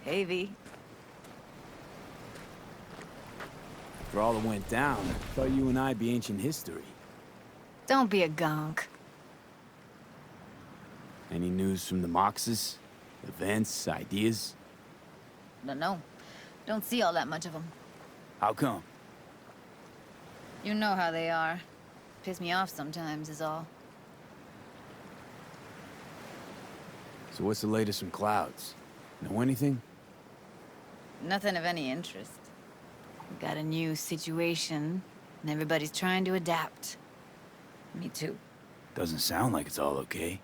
Hey, V. For all that went down, I thought you and I'd be ancient history. Don't be a gonk. Any news from the Moxes? Events, ideas? No. Don't see all that much of them. How come? You know how they are. Piss me off sometimes is all. So what's the latest from Clouds? Know anything? Nothing of any interest. We got a new situation, and everybody's trying to adapt. Me too. Doesn't sound like it's all okay.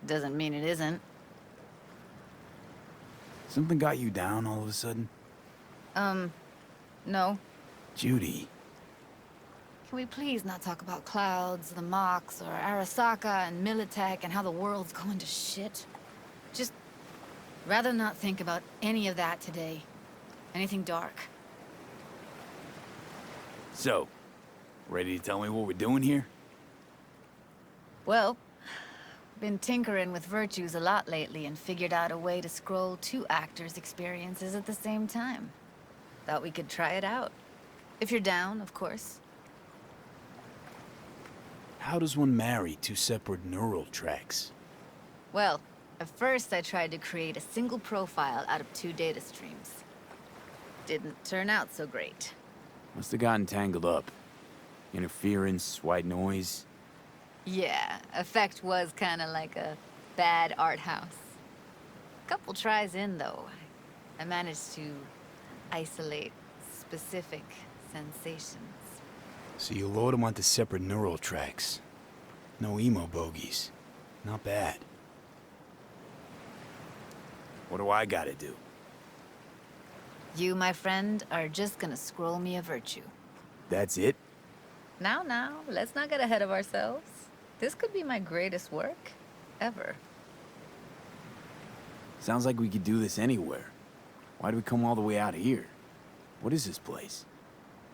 Doesn't mean it isn't. Something got you down all of a sudden? No. Judy. Can we please not talk about Clouds, the Mox, or Arasaka and Militech and how the world's going to shit? Just rather not think about any of that today. Anything dark. So, ready to tell me what we're doing here? Well, been tinkering with virtues a lot lately and figured out a way to scroll two actors' experiences at the same time. Thought we could try it out. If you're down, of course. How does one marry two separate neural tracks? Well, at first I tried to create a single profile out of two data streams. Didn't turn out so great. Must have gotten tangled up. Interference, white noise. Yeah, effect was kinda like a bad art house. Couple tries in, though, I managed to isolate specific sensations. So you load them onto separate neural tracks. No emo bogies. Not bad. What do I gotta do? You, my friend, are just gonna scroll me a virtue. That's it? Now, let's not get ahead of ourselves. This could be my greatest work ever. Sounds like we could do this anywhere. Why do we come all the way out here? What is this place?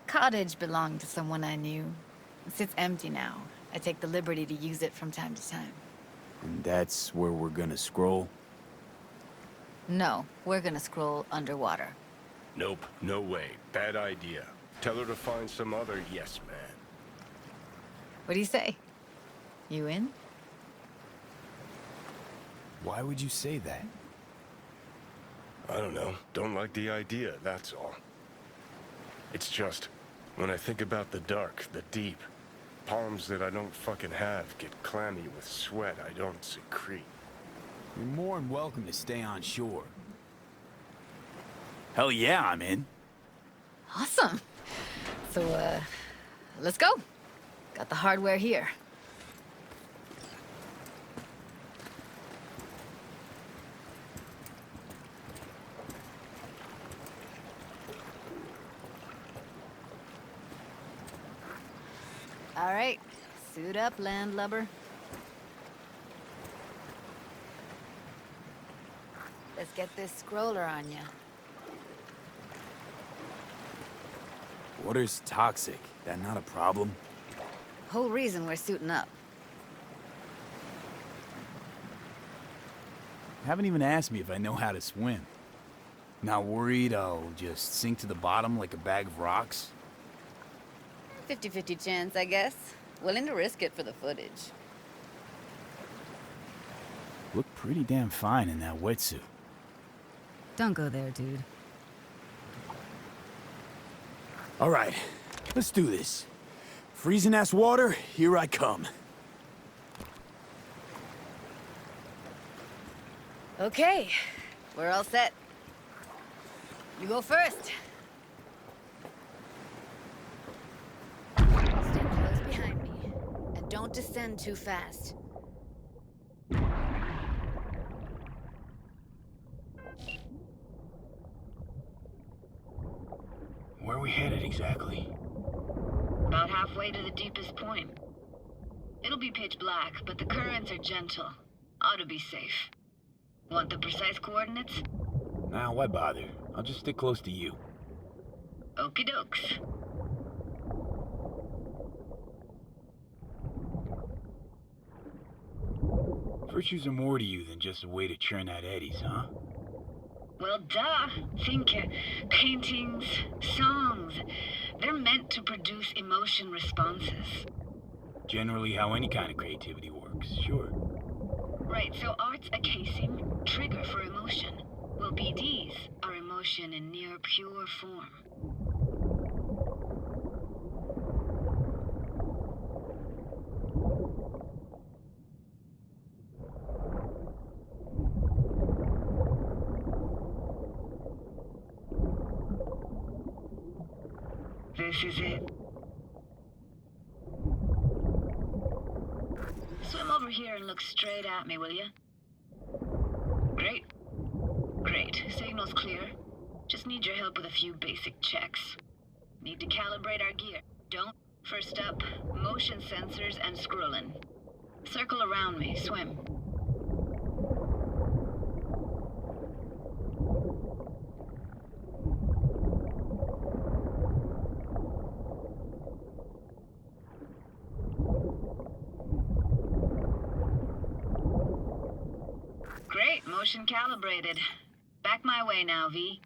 Cottage belonged to someone I knew. It sits empty now. I take the liberty to use it from time to time. And that's where we're gonna scroll? No, we're gonna scroll underwater. Nope, no way. Bad idea. Tell her to find some other yes man. What do you say? You in? Why would you say that? I don't know. Don't like the idea, that's all. It's just, when I think about the dark, the deep, palms that I don't fucking have get clammy with sweat I don't secrete. You're more than welcome to stay on shore. Hell yeah, I'm in. Awesome. So, let's go. Got the hardware here. All right, suit up, landlubber. Let's get this scroller on ya. Water's toxic. That not a problem? Whole reason we're suiting up. Haven't even asked me if I know how to swim. Not worried I'll just sink to the bottom like a bag of rocks? 50-50 chance, I guess. Willing to risk it for the footage. Look pretty damn fine in that wetsuit. Don't go there, dude. All right, let's do this. Freezing-ass water, here I come. Okay, we're all set. You go first. Stand close behind me, and don't descend too fast. Where are we headed exactly? About halfway to the deepest point. It'll be pitch black, but the currents are gentle. Ought to be safe. Want the precise coordinates? Nah, why bother? I'll just stick close to you. Okie dokes. Virtues are more to you than just a way to churn out eddies, huh? Well, duh. Think paintings, songs. They're meant to produce emotion responses. Generally how any kind of creativity works, sure. Right, so art's a casing, trigger for emotion. Well, BDs are emotion in near pure form. This is it. Swim over here and look straight at me, will you? Great. Great. Signal's clear. Just need your help with a few basic checks. Need to calibrate our gear. Don't. First up, motion sensors and scrolling. Circle around me. Swim. Great. Motion calibrated. Back my way now, V.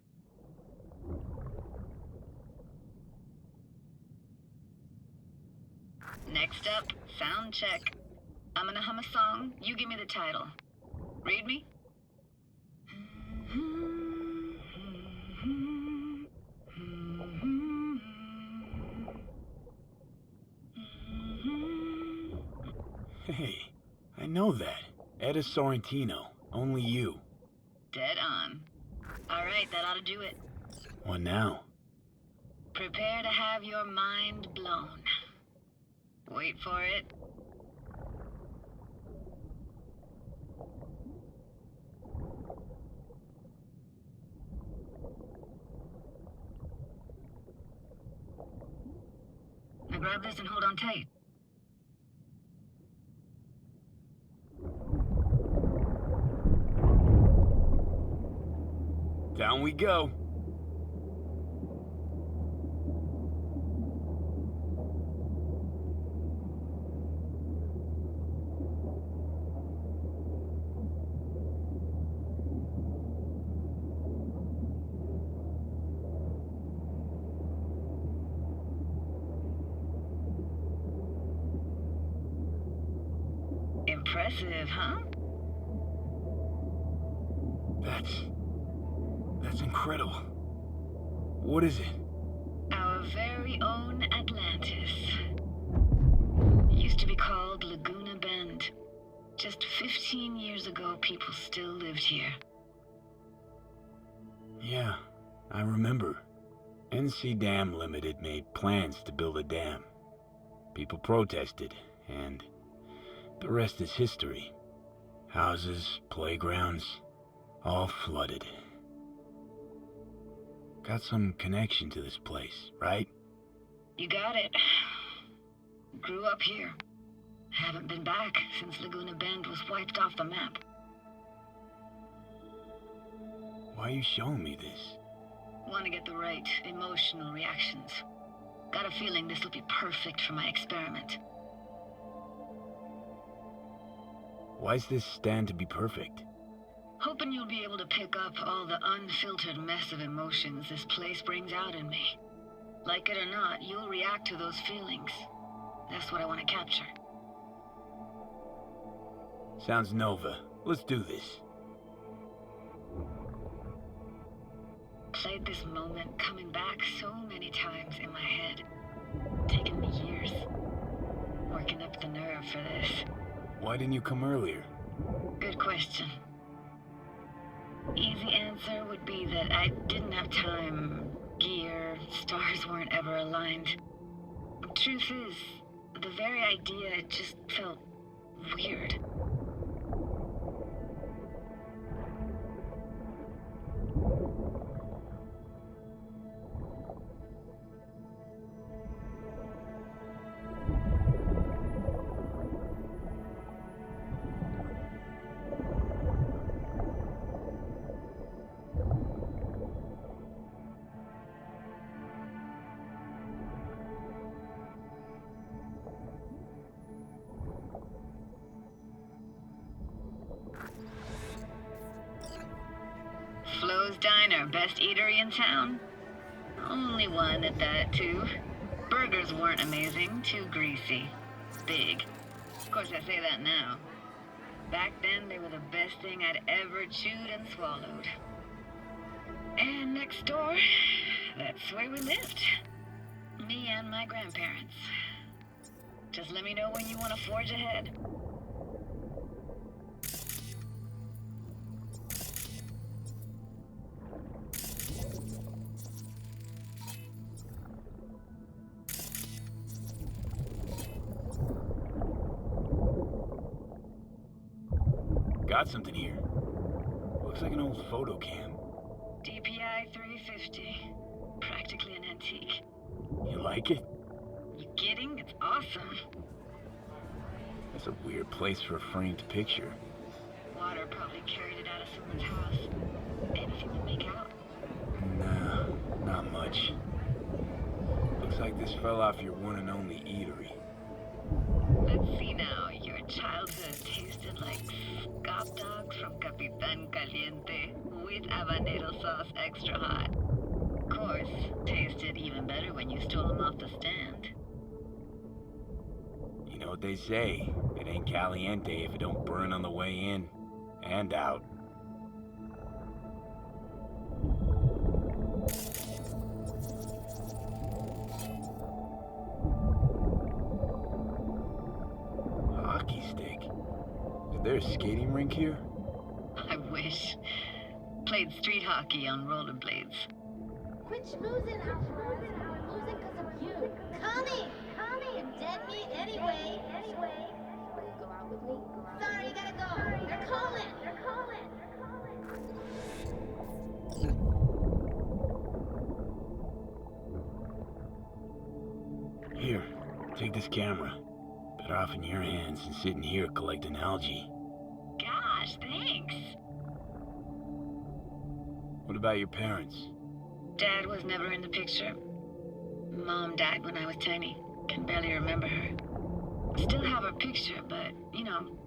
Next up, sound check. I'm gonna hum a song. You give me the title. Read me? Hey, I know that. Etta Sorrentino. Only you. Dead on. All right, that ought to do it. What now? Prepare to have your mind blown. Wait for it. Now grab this and hold on tight. Down we go. Impressive, huh? That's incredible. What is it? Our very own Atlantis. Used to be called Laguna Bend. Just 15 years ago, people still lived here. Yeah, I remember. NC Dam Limited made plans to build a dam. People protested, and the rest is history. Houses, playgrounds, all flooded. Got some connection to this place, right? You got it. Grew up here. Haven't been back since Laguna Bend was wiped off the map. Why are you showing me this? Want to get the right emotional reactions. Got a feeling this will be perfect for my experiment. Why's this stand to be perfect? Hoping you'll be able to pick up all the unfiltered mess of emotions this place brings out in me. Like it or not, you'll react to those feelings. That's what I want to capture. Sounds Nova. Let's do this. Played this moment coming back so many times in my head. Taken me years. Working up the nerve for this. Why didn't you come earlier? Good question. Easy answer would be that I didn't have time. Gear, stars weren't ever aligned. Truth is, the very idea just felt weird. Flo's Diner, best eatery in town? Only one at that, too. Burgers weren't amazing, too greasy. Big. Of course, I say that now. Back then, they were the best thing I'd ever chewed and swallowed. And next door, that's where we lived. Me and my grandparents. Just let me know when you want to forge ahead. Got something here. Looks like an old photo cam. DPI 350. Practically an antique. You like it? You kidding? It's awesome. That's a weird place for a framed picture. Water probably carried it out of someone's house. Anything to make out? Nah, not much. Looks like this fell off your one and only eatery. Let's see now. Your childhood tasted like scop dogs from Capitan Caliente with habanero sauce extra hot. Of course, tasted even better when you stole them off the stand. You know what they say, it ain't caliente if it don't burn on the way in and out. Hockey stick? Is there a skating rink here? I wish. Played street hockey on rollerblades. Quit schmoozing, Alphonse. We're losing because of you. Connie! You're dead meat anyway. Will you go out with me? Sorry, you gotta go. They're calling. Here, take this camera. Better off in your hands than sitting here collecting algae. Gosh, thanks. What about your parents? Dad was never in the picture. Mom died when I was tiny. Can barely remember her. Still have her picture, but, you know,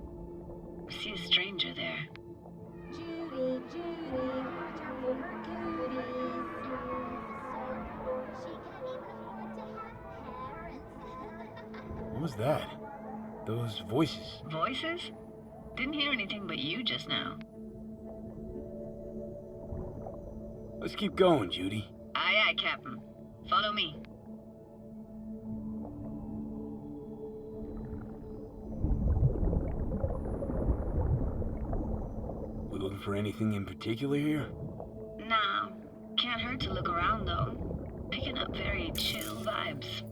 see a stranger there. Judy, watch out for her cuties. She can't even afford to have parents. What was that? Those voices. Voices? Didn't hear anything but you just now. Let's keep going, Judy. Aye, aye, Captain. Follow me. We looking for anything in particular here? Nah, can't hurt to look around though. Picking up very chill vibes.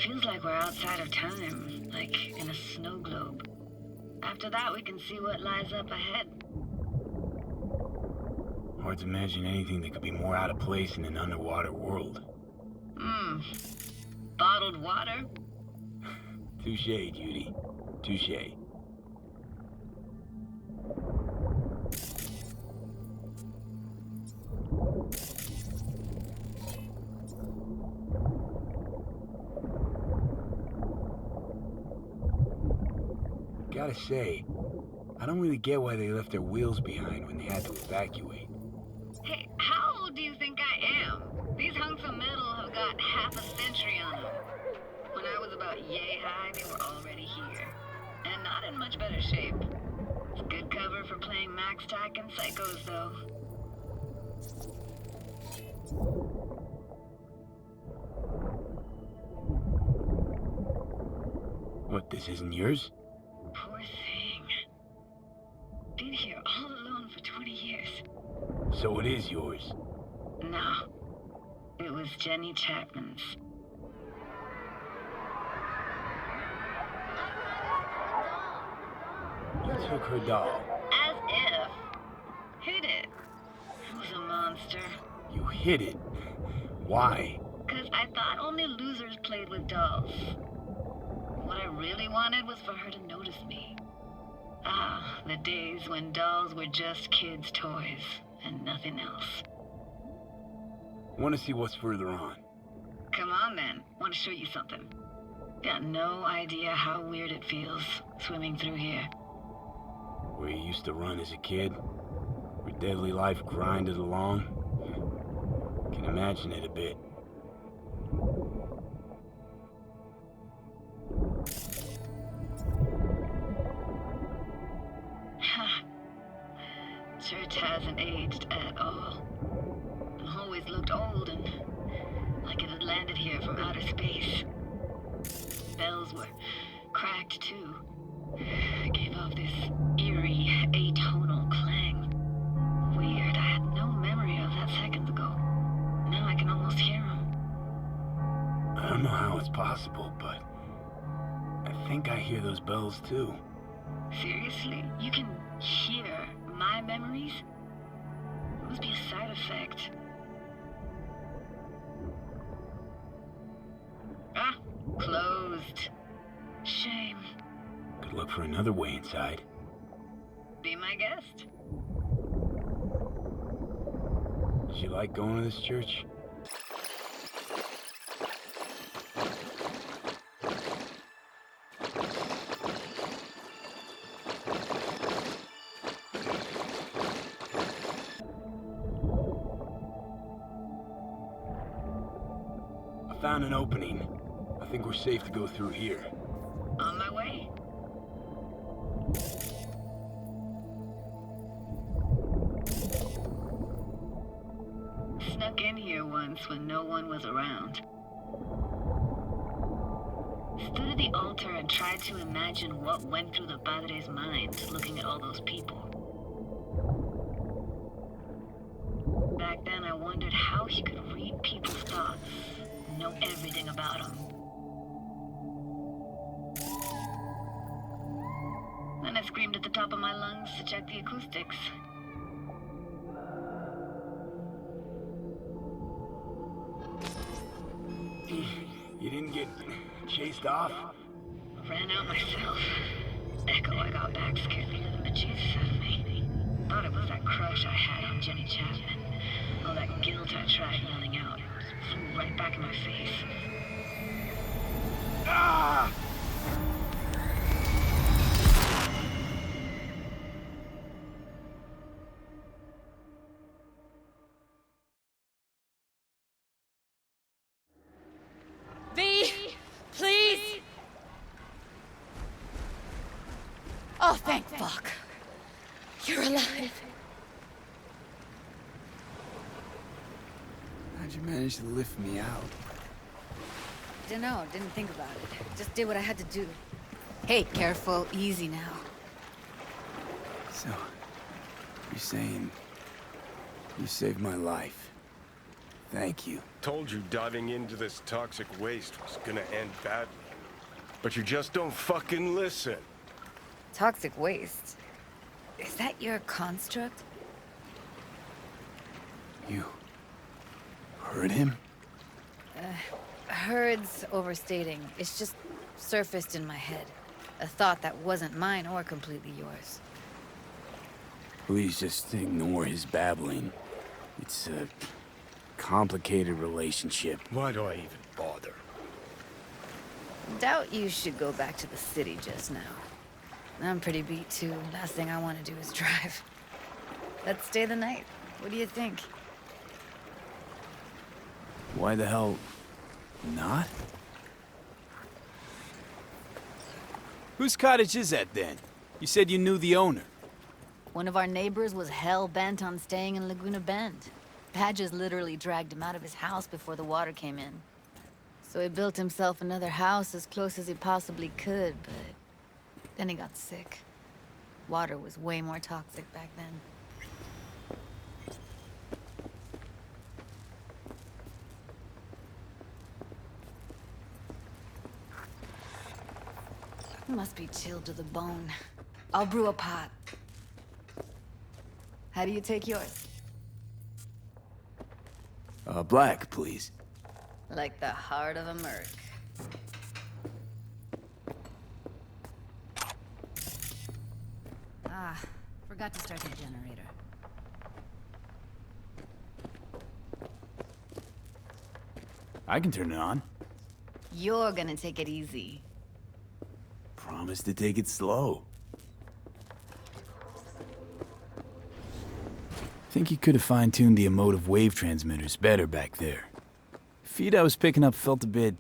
Feels like we're outside of time, like in a snow globe. After that, we can see what lies up ahead. Hard to imagine anything that could be more out of place in an underwater world. Bottled water? Touche, Judy. Touche. Gotta say, I don't really get why they left their wheels behind when they had to evacuate. Hey, how old do you think I am? These hunks of metal have got half a century on them. When I was about yay high, they were already here. And not in much better shape. It's good cover for playing Max Tack and Psychos, though. What, this isn't yours? Poor thing. Been here all alone for 20 years. So it is yours. No. It was Jenny Chapman's. You took her doll. As if. Hid it. It was a monster. You hid it. Why? 'Cause I thought only losers played with dolls. What I really wanted was for her to notice me. Ah, the days when dolls were just kids' toys and nothing else. Want to see what's further on? Come on then, want to show you something. Got no idea how weird it feels swimming through here. Where you used to run as a kid? Where daily life grinded along. Can imagine it a bit. Church hasn't aged at all. Always looked old and like it had landed here from outer space. Bells were cracked too. Gave off this eerie, atonal clang. Weird, I had no memory of that seconds ago. Now I can almost hear them. I don't know how it's possible, but I think I hear those bells too. Seriously? You can hear my memories? It must be a side effect. Ah, closed. Shame. Could look for another way inside. Be my guest. Did you like going to this church? I found an opening. I think we're safe to go through here. On my way. Snuck in here once when no one was around. Stood at the altar and tried to imagine what went through the Padre's mind looking at all those people. Back then I wondered how he could read people's thoughts, know everything about them. Then I screamed at the top of my lungs to check the acoustics. You didn't get chased off? Ran out myself. Echo I got back scared the living bejesus out of me. Thought it was that crush I had on Jenny Chapman. All that guilt I tried yelling out. Flew right back in my face. Ah! V, please. Oh, thank fuck. You're alive. How'd you manage to lift me out? Dunno, didn't think about it. Just did what I had to do. Hey, careful, easy now. So, you're saying you saved my life. Thank you. Told you diving into this toxic waste was gonna end badly. But you just don't fucking listen. Toxic waste. Is that your construct? You heard him? Heard's overstating. It's just surfaced in my head. A thought that wasn't mine or completely yours. Please just ignore his babbling. It's a complicated relationship. Why do I even bother? Doubt you should go back to the city just now. I'm pretty beat too. Last thing I want to do is drive. Let's stay the night. What do you think? Why the hell not? Whose cottage is that then? You said you knew the owner. One of our neighbors was hell-bent on staying in Laguna Bend. Badges literally dragged him out of his house before the water came in. So he built himself another house as close as he possibly could, but then he got sick. Water was way more toxic back then. He must be chilled to the bone. I'll brew a pot. How do you take yours? Black, please. Like the heart of a merc. Ah, forgot to start the generator. I can turn it on. You're gonna take it easy. Promise to take it slow. Think you could have fine-tuned the emotive wave transmitters better back there. Feed I was picking up felt a bit...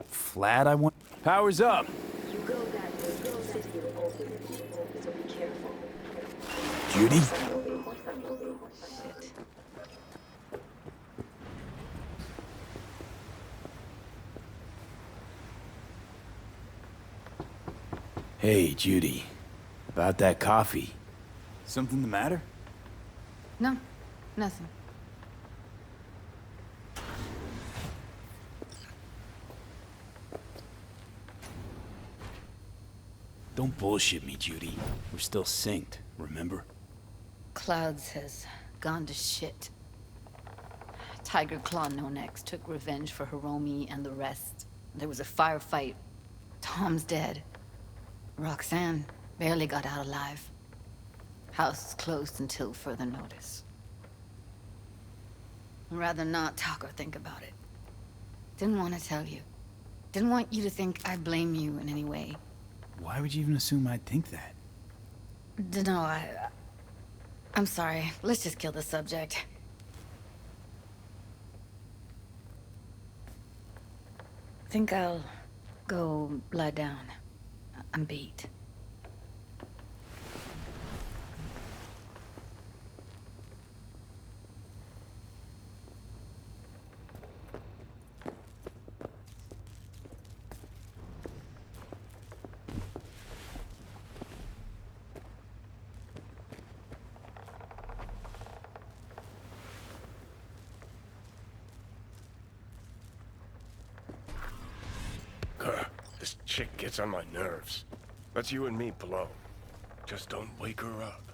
flat, I want... Power's up! You go that way, the city will open, so be careful. Judy? Shit. Hey, Judy. About that coffee. Something the matter? No, nothing. Don't bullshit me, Judy. We're still synced, remember? Clouds has gone to shit. Tiger Claw No Next took revenge for Hiromi and the rest. There was a firefight. Tom's dead. Roxanne barely got out alive. House is closed until further notice. I'd rather not talk or think about it. Didn't want to tell you. Didn't want you to think I blame you in any way. Why would you even assume I'd think that? Dunno, I'm sorry. Let's just kill the subject. Think I'll go lie down. I'm beat. This chick gets on my nerves. That's you and me below. Just don't wake her up.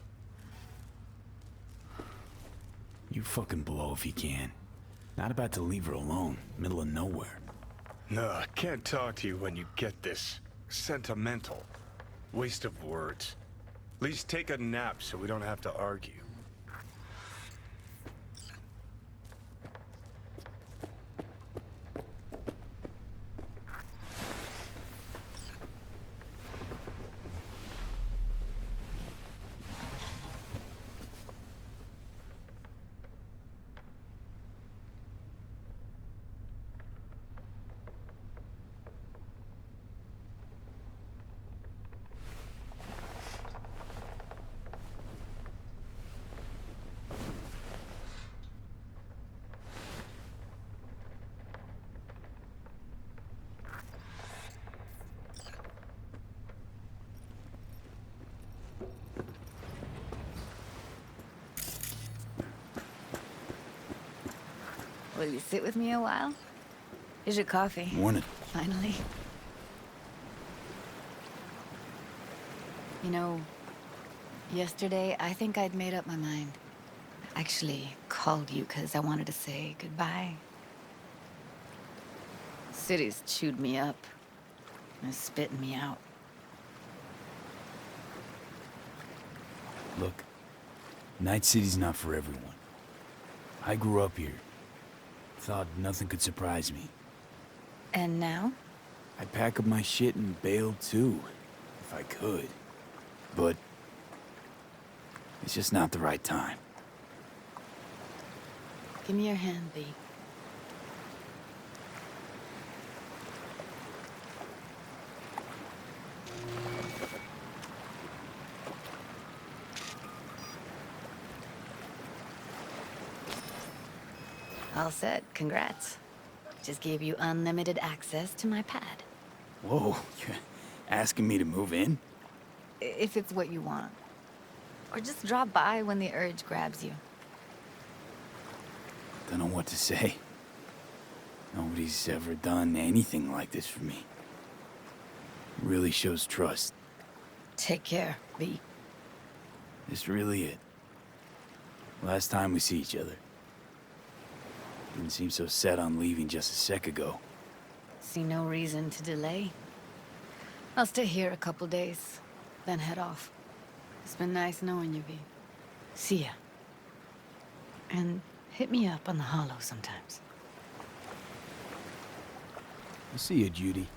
You fucking blow if you can. Not about to leave her alone, middle of nowhere. No, I can't talk to you when you get this sentimental. Waste of words. At least take a nap so we don't have to argue. Will you sit with me a while? Here's your coffee. Morning. Finally. You know, yesterday I think I'd made up my mind. Actually called you because I wanted to say goodbye. City's chewed me up. And spitting me out. Look, Night City's not for everyone. I grew up here. Thought nothing could surprise me. And now? I'd pack up my shit and bail too, if I could. But it's just not the right time. Give me your hand, B. All set. Congrats. Just gave you unlimited access to my pad. Whoa, you're asking me to move in? If it's what you want. Or just drop by when the urge grabs you. Don't know what to say. Nobody's ever done anything like this for me. Really shows trust. Take care, B. It's really it. Last time we see each other. Didn't seem so set on leaving just a sec ago. See no reason to delay. I'll stay here a couple days, then head off. It's been nice knowing you, B. See ya. And hit me up on the holo sometimes. I'll see you, Judy.